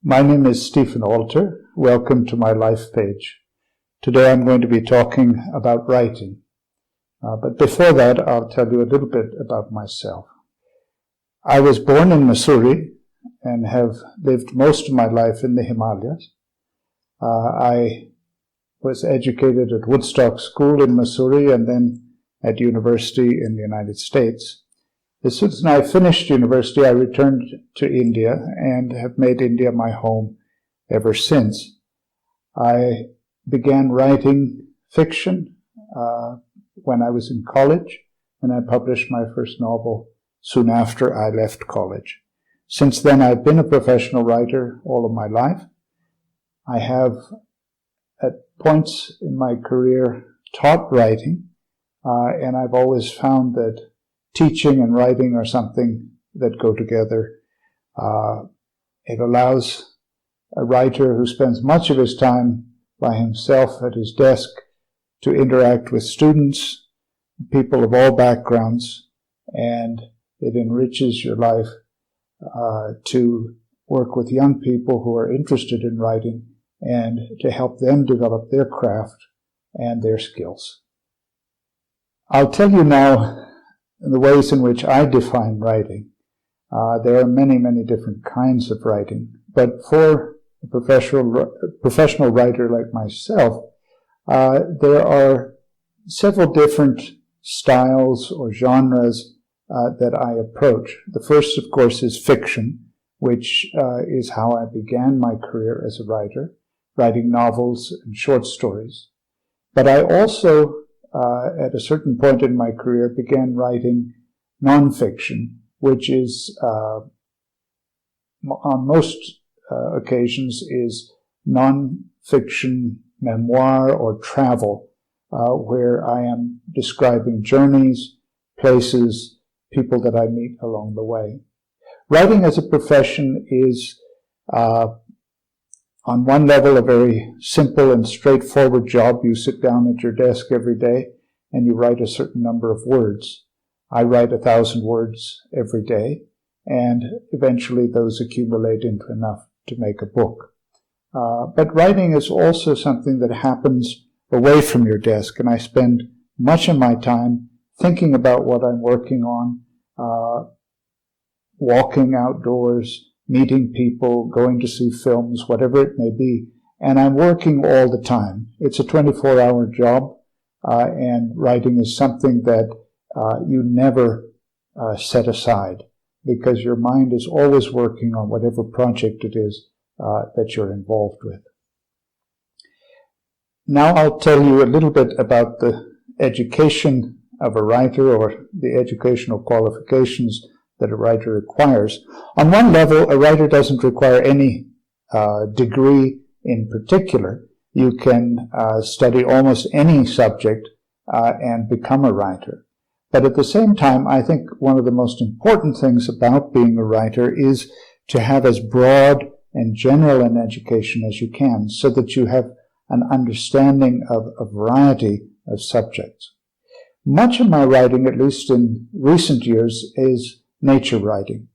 My name is Stephen Alter. Welcome to my LifePage. Today I'm going to be talking about writing. But before that, I'll tell you a little bit about myself. I was born in Missouri and have lived most of my life in the Himalayas. I was educated at Woodstock School in Missouri and then at university in the United States. As soon as I finished university, I returned to India and have made India my home ever since. I began writing fiction when I was in college, and I published my first novel soon after I left college. Since then, I've been a professional writer all of my life. I have, at points in my career, taught writing, and I've always found that teaching and writing are something that go together. It allows a writer who spends much of his time by himself at his desk to interact with students, people of all backgrounds, and it enriches your life to work with young people who are interested in writing and to help them develop their craft and their skills. I'll tell you now the ways in which I define writing. There are many, many different kinds of writing, but for a professional writer like myself, there are several different styles or genres that I approach. The first, of course, is fiction, which is how I began my career as a writer, writing novels and short stories. But I also at a certain point in my career, began writing nonfiction, which is, on most occasions, is nonfiction memoir or travel, where I am describing journeys, places, people that I meet along the way. Writing as a profession is, on one level, a very simple and straightforward job. You sit down at your desk every day and you write a certain number of words. I write 1,000 words every day, and eventually those accumulate into enough to make a book. But writing is also something that happens away from your desk, and I spend much of my time thinking about what I'm working on, walking outdoors, meeting people, going to see films, whatever it may be. And I'm working all the time. It's a 24-hour job, and writing is something that you never set aside, because your mind is always working on whatever project it is that you're involved with. Now I'll tell you a little bit about the education of a writer, or the educational qualifications that a writer requires. On one level, a writer doesn't require any degree in particular. You can study almost any subject and become a writer. But at the same time, I think one of the most important things about being a writer is to have as broad and general an education as you can, so that you have an understanding of a variety of subjects. Much of my writing, at least in recent years, is nature writing.